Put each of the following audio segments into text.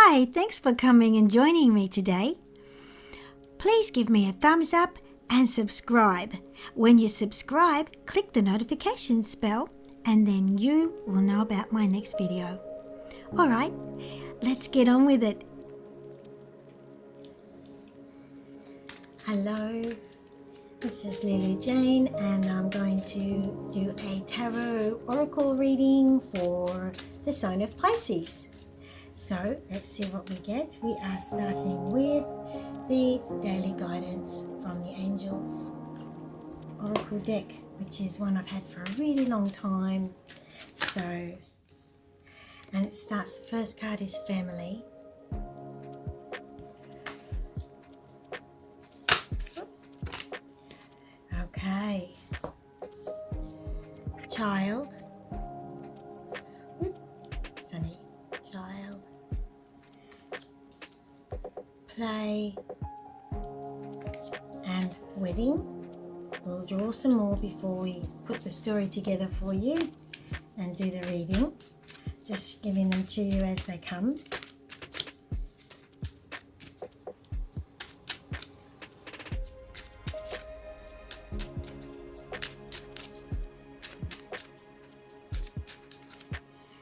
Hi, thanks for coming and joining me today. Please give me a thumbs up and subscribe. When you subscribe, click the notification bell and then you will know about my next video. Alright, let's get on with it. Hello, this is Leeloo Jane and I'm going to do a tarot oracle reading for the sign of Pisces. So let's see what we get. We are starting with the daily guidance from the angels oracle deck, which is one I've had for a really long time. And it starts, the first card is family. Okay. Child. Sunny. Child. Play. And wedding. We'll draw some more before we put the story together for you and do the reading. Just giving them to you as they come.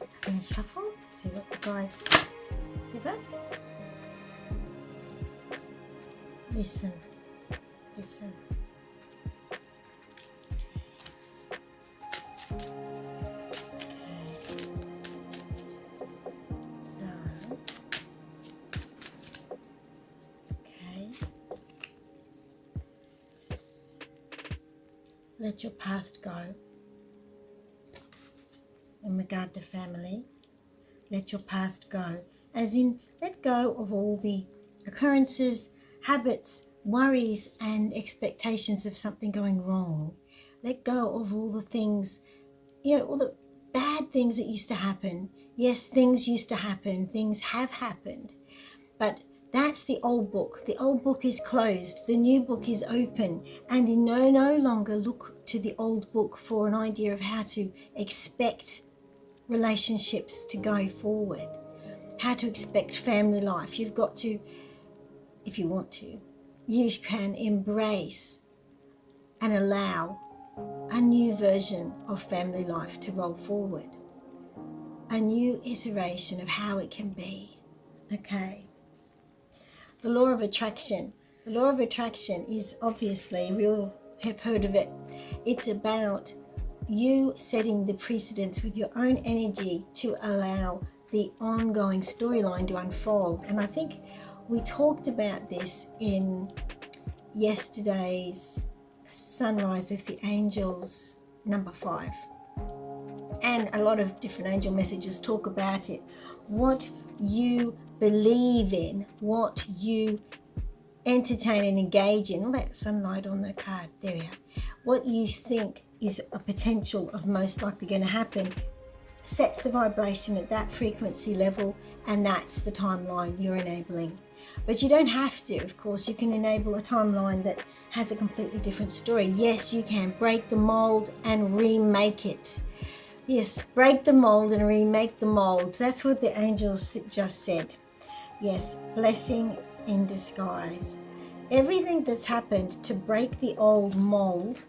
I'm going to shuffle, see what the guides give us. Listen, listen. Let your past go. In regard to family, let your past go. As in, let go of all the occurrences, habits, worries and expectations of something going wrong. Let go of all the things, all the bad things that used to happen. Yes, things used to happen, things have happened, but that's the old book. The old book is closed. The new book is open. And you no longer look to the old book for an idea of how to expect relationships to go forward, how to expect family life. You've got to, if you want to, you can embrace and allow a new version of family life to roll forward. A new iteration of how it can be. Okay. The law of attraction. The law of attraction is obviously, we all have heard of it. It's about you setting the precedence with your own energy to allow the ongoing storyline to unfold. And I think we talked about this in yesterday's Sunrise with the Angels, number 5. And a lot of different angel messages talk about it. What you believe in, what you entertain and engage in, all that sunlight on the card, there we are. What you think is a potential of most likely going to happen sets the vibration at that frequency level, and that's the timeline you're enabling. But you don't have to, of course. You can enable a timeline that has a completely different story. Yes, you can break the mold and remake it. Yes, break the mold and remake the mold. That's what the angels just said. Yes, blessing in disguise. Everything that's happened to break the old mold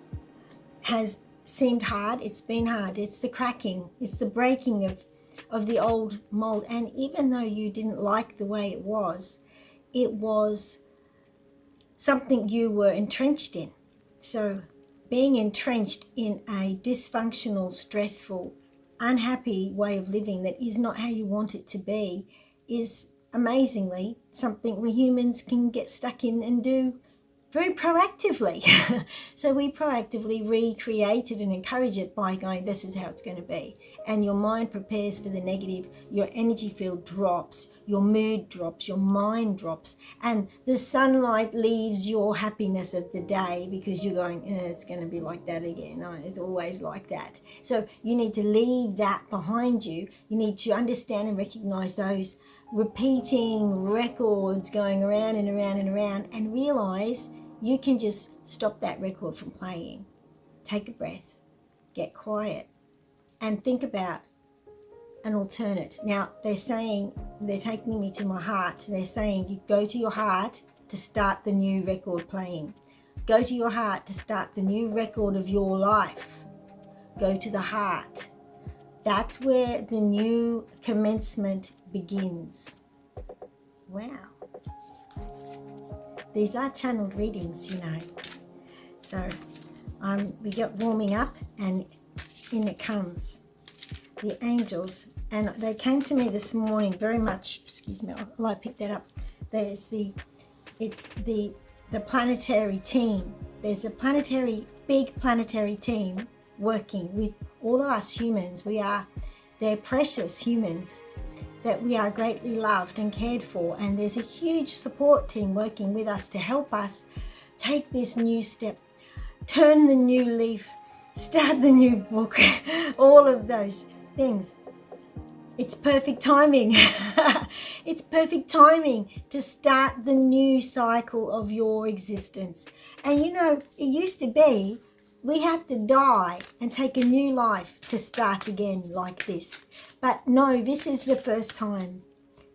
has seemed hard. It's been hard. It's the cracking. It's the breaking of the old mold. And even though you didn't like the way it was something you were entrenched in. So being entrenched in a dysfunctional, stressful, unhappy way of living that is not how you want it to be is amazingly something we humans can get stuck in and do very proactively. So we proactively recreate it and encourage it by going, this is how it's going to be. And your mind prepares for the negative, your energy field drops, your mood drops, your mind drops, and the sunlight leaves your happiness of the day because you're going, it's going to be like that again. Oh, it's always like that. So you need to leave that behind you. You need to understand and recognize those repeating records going around and around and around, and realize you can just stop that record from playing. Take a breath, get quiet, and think about an alternate. Now, they're saying, they're taking me to my heart. They're saying you go to your heart to start the new record playing. Go to your heart to start the new record of your life. Go to the heart. That's where the new commencement begins. Wow. These are channeled readings, you know. So we get warming up and in it comes. The angels, and they came to me this morning very much, excuse me, I picked that up. It's the planetary team. There's a big planetary team working with all of us humans. They're precious humans that we are greatly loved and cared for, and there's a huge support team working with us to help us take this new step, turn the new leaf, start the new book, all of those things. It's perfect timing. It's perfect timing to start the new cycle of your existence. And you know, it used to be we have to die and take a new life to start again like this. But no, this is the first time.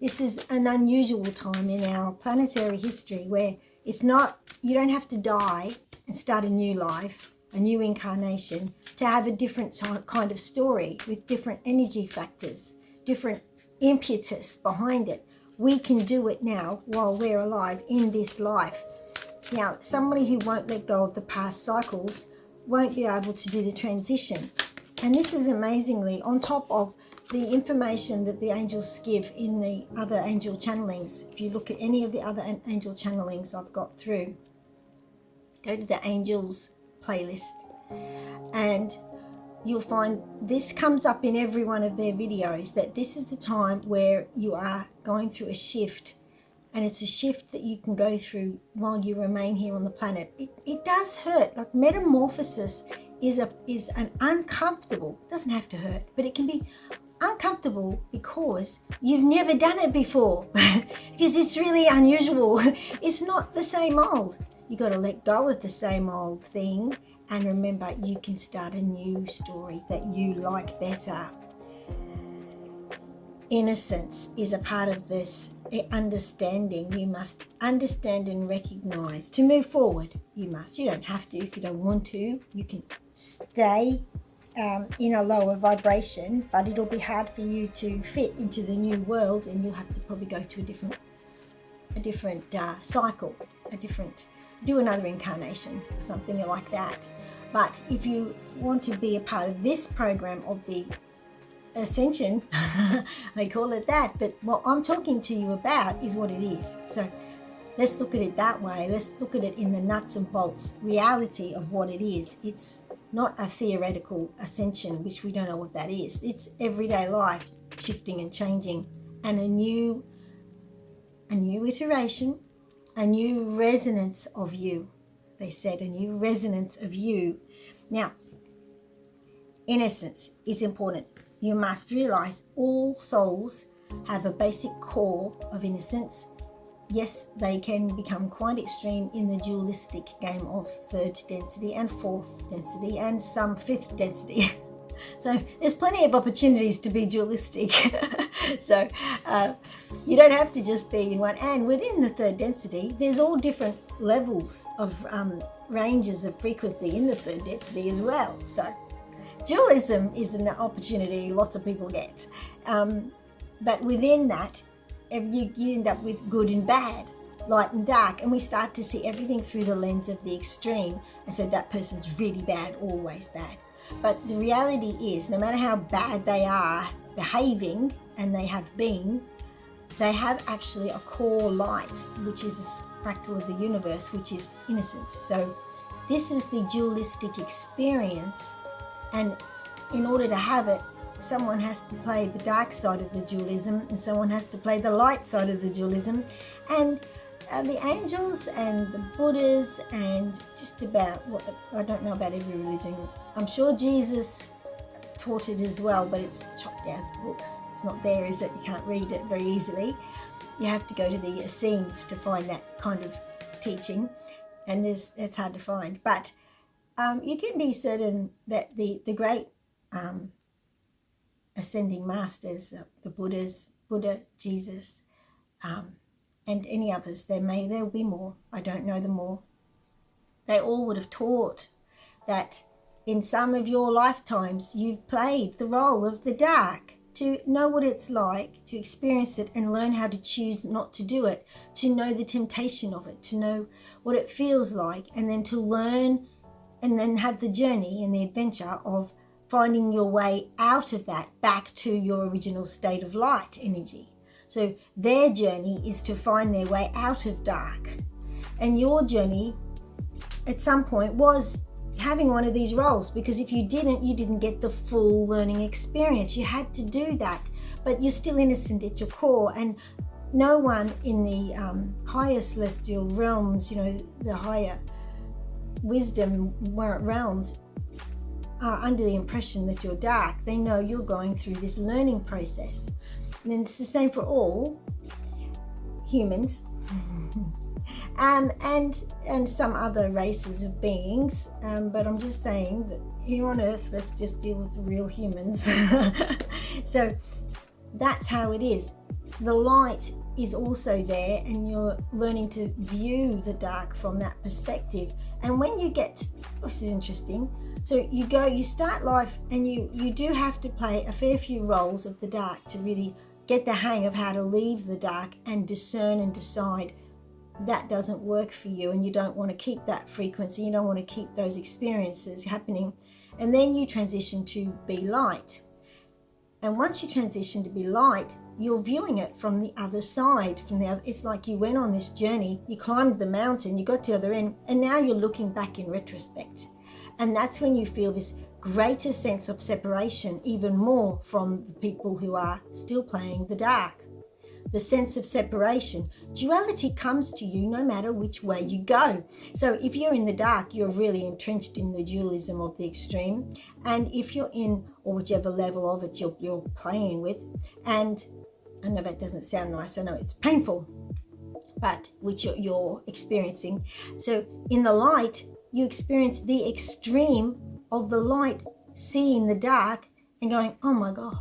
This is an unusual time in our planetary history where it's not, you don't have to die and start a new life, a new incarnation, to have a different kind of story with different energy factors, different impetus behind it. We can do it now while we're alive in this life. Now, somebody who won't let go of the past cycles won't be able to do the transition. And this is amazingly on top of the information that the angels give in the other angel channelings. If you look at any of the other angel channelings I've got through, go to the angels playlist and you'll find this comes up in every one of their videos, that this is the time where you are going through a shift. And it's a shift that you can go through while you remain here on the planet. It does hurt. Like metamorphosis is an uncomfortable, it doesn't have to hurt, but it can be uncomfortable because you've never done it before. Because it's really unusual. It's not the same old. You got to let go of the same old thing and remember you can start a new story that you like better. Innocence is a part of this understanding. You must understand and recognize. To move forward, you must. You don't have to if you don't want to. You can stay in a lower vibration, but it'll be hard for you to fit into the new world, and you'll have to probably go to a different cycle, do another incarnation or something like that. But if you want to be a part of this program of the ascension, they call it that, but what I'm talking to you about is what it is. So let's look at it that way. Let's look at it in the nuts and bolts reality of what it is. It's not a theoretical ascension, which we don't know what that is. It's everyday life shifting and changing, and a new iteration, a new resonance of you. They said a new resonance of you. Now, innocence is important. You must realize all souls have a basic core of innocence. Yes, they can become quite extreme in the dualistic game of third density and fourth density and some fifth density. So there's plenty of opportunities to be dualistic. So you don't have to just be in one. And within the third density, there's all different levels of ranges of frequency in the third density as well. So dualism is an opportunity lots of people get. But within that, you end up with good and bad, light and dark, and we start to see everything through the lens of the extreme. And so that person's really bad, always bad. But the reality is, no matter how bad they are behaving, and they have been, they have actually a core light, which is a fractal of the universe, which is innocence. So this is the dualistic experience, and in order to have it, someone has to play the dark side of the dualism, and someone has to play the light side of the dualism. And the angels and the Buddhas and just about I don't know about every religion. I'm sure Jesus taught it as well, but it's chopped out of books. It's not there, is it? You can't read it very easily. You have to go to the Essenes to find that kind of teaching, and it's hard to find. But you can be certain that the great ascending masters, the Buddha, Jesus, and any others. There'll be more. I don't know them all. They all would have taught that in some of your lifetimes you've played the role of the dark, to know what it's like, to experience it and learn how to choose not to do it, to know the temptation of it, to know what it feels like, and then to learn and then have the journey and the adventure of finding your way out of that back to your original state of light energy. So their journey is to find their way out of dark. And your journey at some point was having one of these roles, because if you didn't get the full learning experience. You had to do that, but you're still innocent at your core, and no one in the higher celestial realms, the higher wisdom realms, are under the impression that you're dark. They know you're going through this learning process, and it's the same for all humans. And some other races of beings, but I'm just saying that here on Earth, let's just deal with real humans. So that's how it is. The light is also there, and you're learning to view the dark from that perspective. And when you get, this is interesting, so you start life, and you do have to play a fair few roles of the dark to really get the hang of how to leave the dark and discern and decide that doesn't work for you, and you don't want to keep that frequency, you don't want to keep those experiences happening. And then you transition to be light. And once you transition to be light, you're viewing it from the other side. It's like you went on this journey, you climbed the mountain, you got to the other end, and now you're looking back in retrospect. And that's when you feel this greater sense of separation, even more from the people who are still playing the dark. The sense of separation. Duality comes to you no matter which way you go. So if you're in the dark, you're really entrenched in the dualism of the extreme. And if you're in, or whichever level of it you're playing with, and I know that doesn't sound nice, I know it's painful, but which you're experiencing. So in the light, you experience the extreme of the light, seeing the dark and going, oh my God,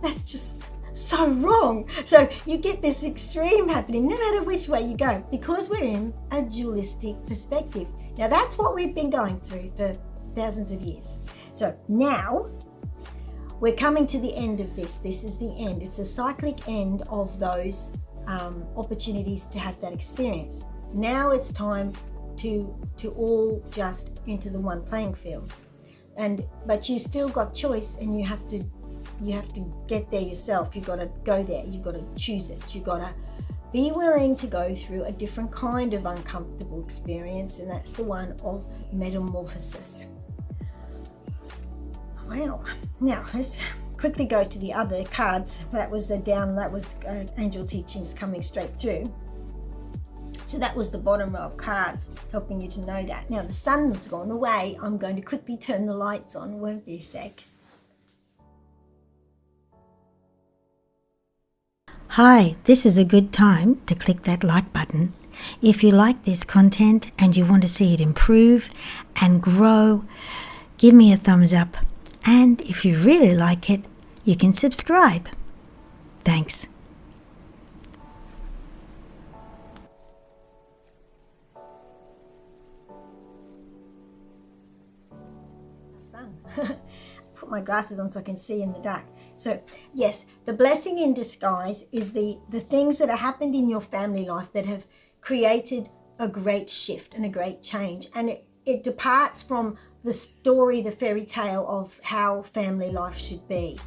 that's just so wrong. So you get this extreme happening no matter which way you go, because we're in a dualistic perspective. Now that's what we've been going through for thousands of years. So now we're coming to the end of this. This is the end. It's a cyclic end of those opportunities to have that experience. Now it's time to all just enter the one playing field. But you still got choice, and you have to get there yourself. You've got to go there. You've got to choose it. You've got to be willing to go through a different kind of uncomfortable experience, and that's the one of metamorphosis. Well, now let's quickly go to the other cards. That was angel teachings coming straight through. So that was the bottom row of cards, helping you to know that. Now the sun's gone away. I'm going to quickly turn the lights on. Won't be a sec. Hi, this is a good time to click that like button. If you like this content and you want to see it improve and grow, give me a thumbs up. And if you really like it, you can subscribe. Thanks. Sun. Put my glasses on so I can see in the dark. So yes, the blessing in disguise is the things that have happened in your family life that have created a great shift and a great change. And it departs from the story, the fairy tale of how family life should be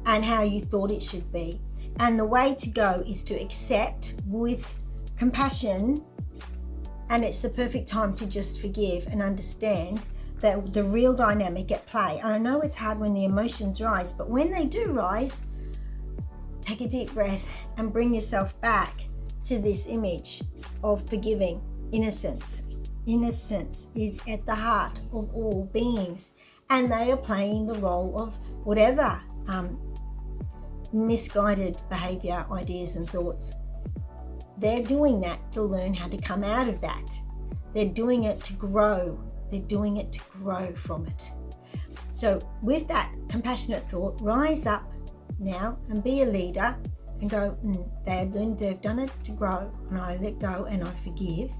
and how you thought it should be. And the way to go is to accept with compassion, and it's the perfect time to just forgive and understand that the real dynamic at play. And I know it's hard when the emotions rise, but when they do rise, take a deep breath and bring yourself back to this image of forgiving innocence. Innocence is at the heart of all beings, and they are playing the role of whatever misguided behavior, ideas and thoughts. They're doing that to learn how to come out of that. They're doing it to grow. They're doing it to grow from it. So with that compassionate thought, rise up now and be a leader and go, they've done it to grow, and I let go and I forgive.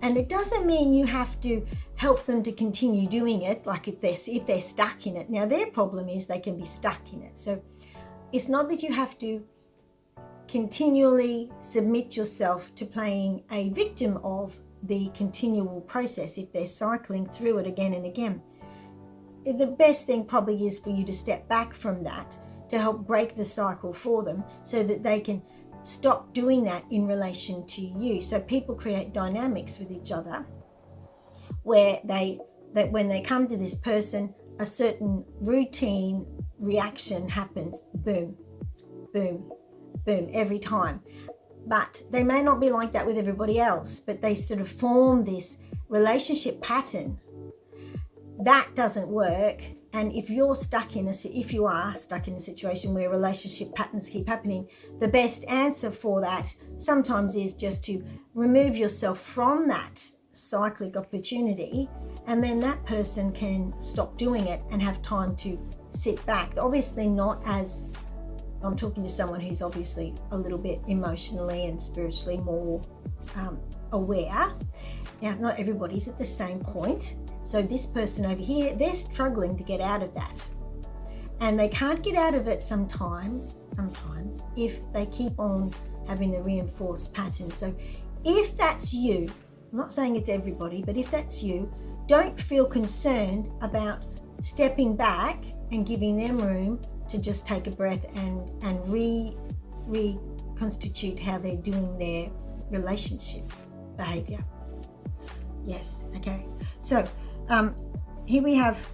And it doesn't mean you have to help them to continue doing it, like if they're stuck in it. Now their problem is they can be stuck in it. So it's not that you have to continually submit yourself to playing a victim of the continual process if they're cycling through it again and again. The best thing probably is for you to step back from that to help break the cycle for them so that they can stop doing that in relation to you. So people create dynamics with each other where when they come to this person, a certain routine reaction happens, boom, boom, boom, every time. But they may not be like that with everybody else, but they sort of form this relationship pattern. That doesn't work. And if you are stuck in a situation where relationship patterns keep happening, the best answer for that sometimes is just to remove yourself from that cyclic opportunity, and then that person can stop doing it and have time to sit back. Obviously not as, I'm talking to someone who's obviously a little bit emotionally and spiritually more aware. Now, not everybody's at the same point. So this person over here, they're struggling to get out of that. And they can't get out of it sometimes if they keep on having the reinforced pattern. So if that's you, I'm not saying it's everybody, but if that's you, don't feel concerned about stepping back and giving them room to just take a breath and reconstitute how they're doing their relationship behavior. Yes, okay. So here we have,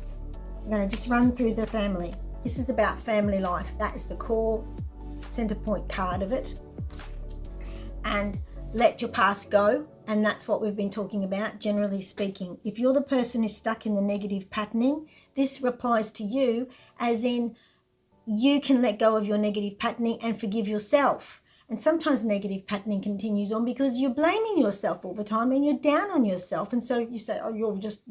I'm going to just run through the family. This is about family life. That is the core center point card of it. And let your past go. And that's what we've been talking about, generally speaking. If you're the person who's stuck in the negative patterning, this applies to you, as in you can let go of your negative patterning and forgive yourself. And sometimes negative patterning continues on because you're blaming yourself all the time and you're down on yourself. And so you say, oh, you're just,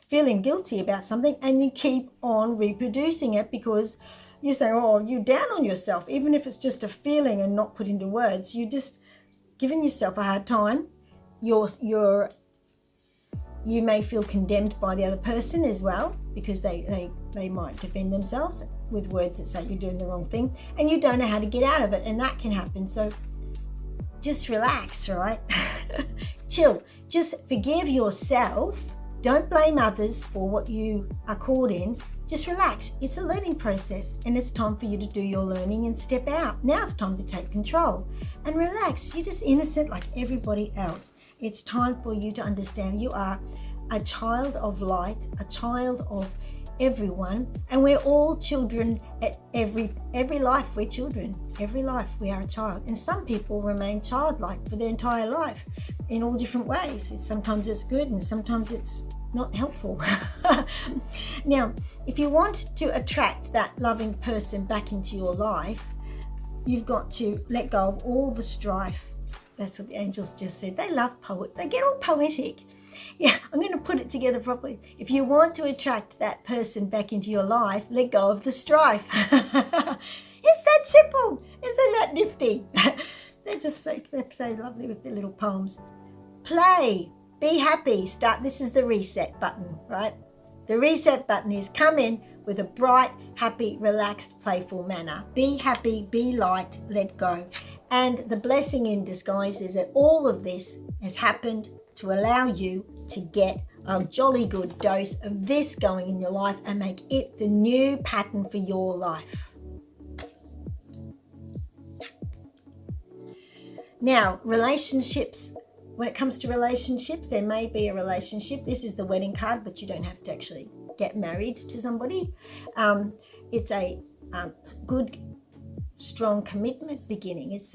feeling guilty about something, and you keep on reproducing it because you say, oh, you're down on yourself. Even if it's just a feeling and not put into words, you're just giving yourself a hard time. You may feel condemned by the other person as well, because they might defend themselves with words that say you're doing the wrong thing, and you don't know how to get out of it, and that can happen. So just relax, right? Chill. Just forgive yourself. Don't blame others for what you are caught in. Just relax. It's a learning process, and it's time for you to do your learning and step out. Now it's time to take control and relax. You're just innocent like everybody else. It's time for you to understand you are a child of light, a child of everyone, and we're all children. At every life we're children. Every life we are a child, and some people remain childlike for their entire life in all different ways. Sometimes it's good and sometimes it's not helpful. Now, if you want to attract that loving person back into your life, you've got to let go of all the strife. That's what the angels just said. They love they get all poetic. Yeah, I'm going to put it together properly. If you want to attract that person back into your life, let go of the strife. It's that simple. Isn't that nifty? They're so lovely with their little poems. Play. Be happy. This is the reset button, right? The reset button is come in with a bright, happy, relaxed, playful manner. Be happy, be light, let go. And the blessing in disguise is that all of this has happened to allow you to get a jolly good dose of this going in your life and make it the new pattern for your life. Now, relationships. When it comes to relationships, there may be a relationship. This is the wedding card, but you don't have to actually get married to somebody. It's a good, strong commitment beginning. It's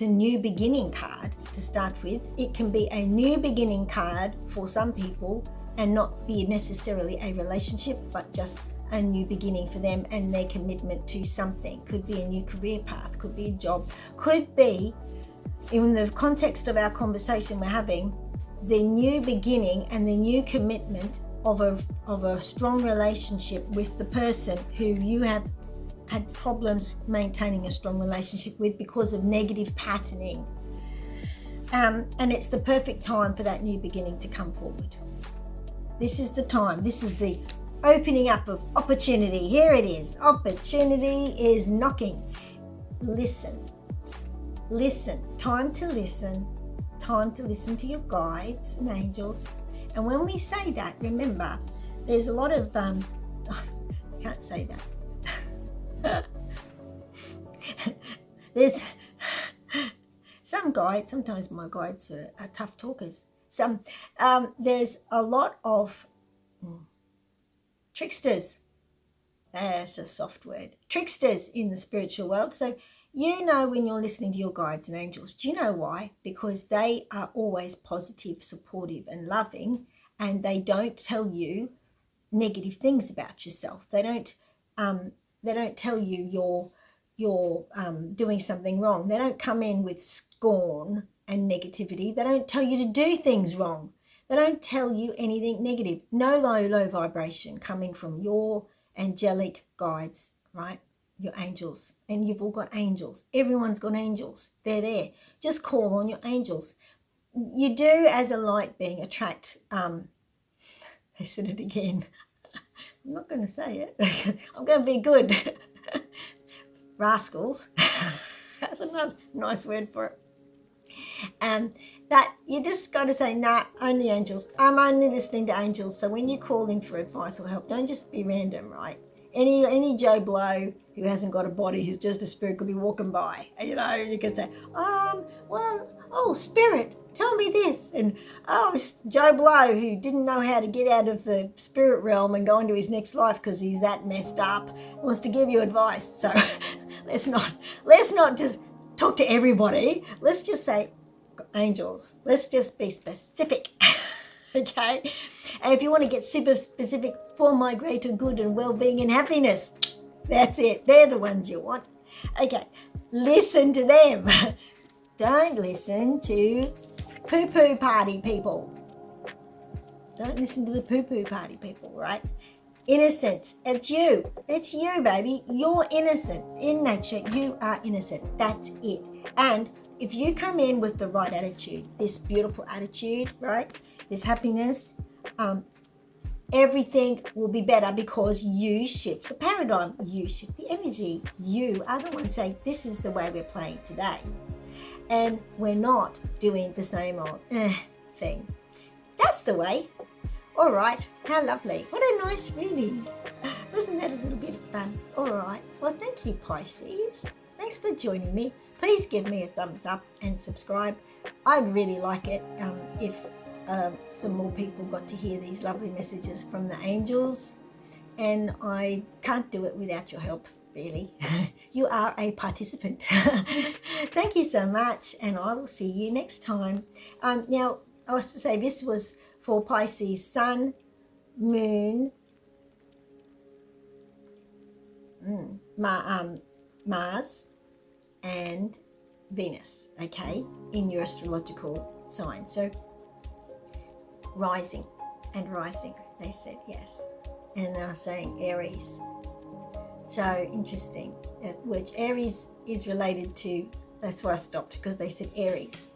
a new beginning card to start with. It can be a new beginning card for some people and not be necessarily a relationship, but just a new beginning for them and their commitment to something. Could be a new career path, could be a job, could be, in the context of our conversation we're having, the new beginning and the new commitment of a strong relationship with the person who you have had problems maintaining a strong relationship with because of negative patterning. And it's the perfect time for that new beginning to come forward. This is the time. This is the opening up of opportunity. Here it is. Opportunity is knocking. Listen. Time to listen. Time to listen to your guides and angels. And when we say that, remember, there's a lot of I can't say that. There's some guides. Sometimes my guides are tough talkers. There's a lot of tricksters. That's a soft word. Tricksters in the spiritual world. So you know when you're listening to your guides and angels. Do you know why? Because they are always positive, supportive and loving, and they don't tell you negative things about yourself. They don't tell you you're doing something wrong. They don't come in with scorn and negativity. They don't tell you to do things wrong. They don't tell you anything negative. No low vibration coming from your angelic guides, right? Your angels. And you've all got angels. Everyone's got angels. They're there. Just call on your angels. You do, as a light being, attract, I said it again. I'm not going to say it. I'm going to be good. Rascals. That's another nice word for it. That you just got to say, nah, only angels. I'm only listening to angels. So when you call in for advice or help, don't just be random, right? Any Joe Blow who hasn't got a body, who's just a spirit, could be walking by. You know, you can say, spirit, tell me this. And, it's Joe Blow who didn't know how to get out of the spirit realm and go into his next life because he's that messed up, wants to give you advice. So let's not just talk to everybody. Let's just say angels. Let's just be specific. Okay? And if you want to get super specific, for my greater good and well-being and happiness, that's it. They're the ones you want. Okay, listen to them. Don't listen to poo-poo party people. Don't listen to the poo-poo party people, right? Innocence. It's you. It's you, baby. You're innocent. In nature, you are innocent. That's it. And if you come in with the right attitude, this beautiful attitude, right? This happiness, everything will be better because you shift the paradigm. You shift the energy. You are the one saying, this is the way we're playing today. And we're not doing the same old thing. That's the way. All right. How lovely. What a nice reading. Wasn't that a little bit of fun? All right. Well, thank you, Pisces. Thanks for joining me. Please give me a thumbs up and subscribe. I'd really like it if some more people got to hear these lovely messages from the angels. And I can't do it without your help, really. You are a participant. Thank you so much, and I will see you next time. Now, I was to say this was for Pisces Sun, Moon, Mars, and Venus, okay, in your astrological sign. So rising, they said, yes. And they were saying Aries. So interesting, which Aries is related to, that's why I stopped, because they said Aries.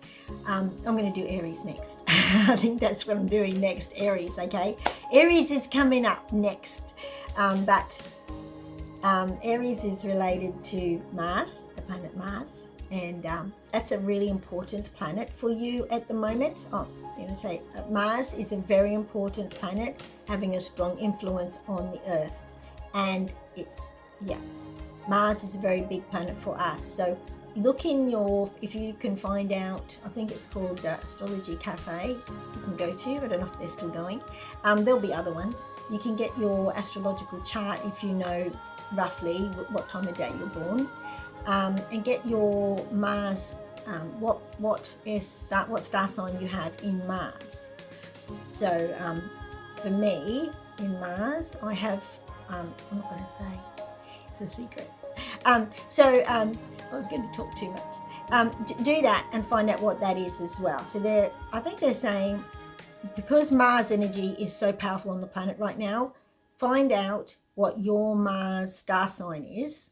I'm going to do Aries next. I think that's what I'm doing next, Aries, okay? Aries is coming up next, but Aries is related to Mars, the planet Mars, and that's a really important planet for you at the moment. Mars is a very important planet, having a strong influence on the Earth, and Mars is a very big planet for us. So look in if you can find out, I think it's called Astrology Cafe, you can go to. I don't know if they're still going. There'll be other ones. You can get your astrological chart if you know roughly what time of day you're born, and get your Mars, what star sign you have in Mars. So for me, in Mars, I have, I'm not going to say, it's a secret. I was going to talk too much. Do that and find out what that is as well. So I think they're saying because Mars energy is so powerful on the planet right now, find out what your Mars star sign is,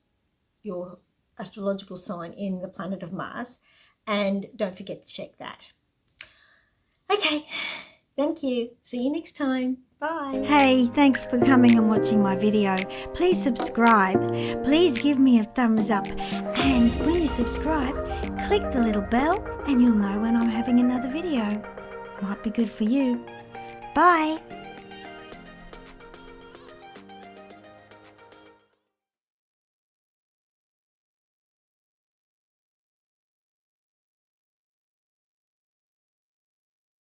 your astrological sign in the planet of Mars, and don't forget to check that. Okay, thank you. See you next time. Bye. Hey, thanks for coming and watching my video. Please subscribe. Please give me a thumbs up. And when you subscribe, click the little bell and you'll know when I'm having another video. Might be good for you. Bye.